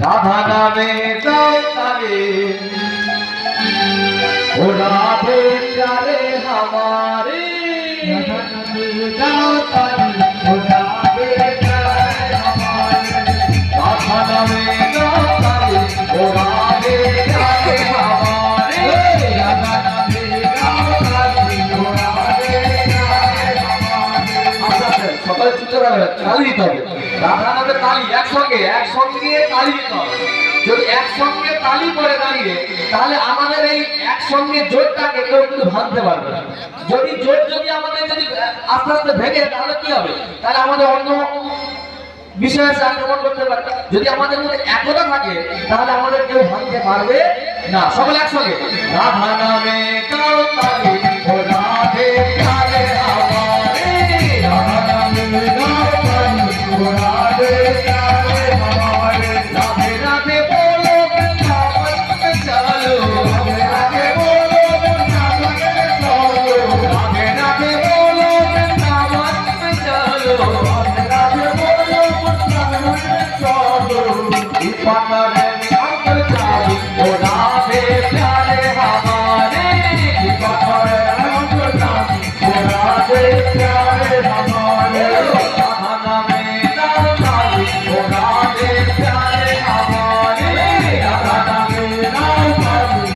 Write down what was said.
রাধা নামে দাও তালে ও রাধে প্यारे हमारे राधा नामे दाओ ताली ओ राधे प्यारे हमारे राधा नामे दाओ ताले ओ राधे प्यारे हमारे राधा नामे दाओ ताली ओ राधे प्यारे हमारे আচ্ছা সকালে চুপচাপ রাখবে তালি দিতে হবে রাধা নামে তালি একসঙ্গে তালি দিতে হবে যদি একসঙ্গে তালি করে দাঁড়িয়ে তাহলে আমাদের এই একসঙ্গে জোরটাকে কেউ কিন্তু ভাঙতে পারবে না যদি আমাদের যদি আস্তে আস্তে ভেঙে তাহলে কি হবে তাহলে আমাদের অন্য বিষয়ে আক্রমণ করতে পারে যদি আমাদের মধ্যে একতা থাকে তাহলে আমাদের কেউ ভাঙতে পারবে না সকলে একসঙ্গে রাধা নামে দাও তালি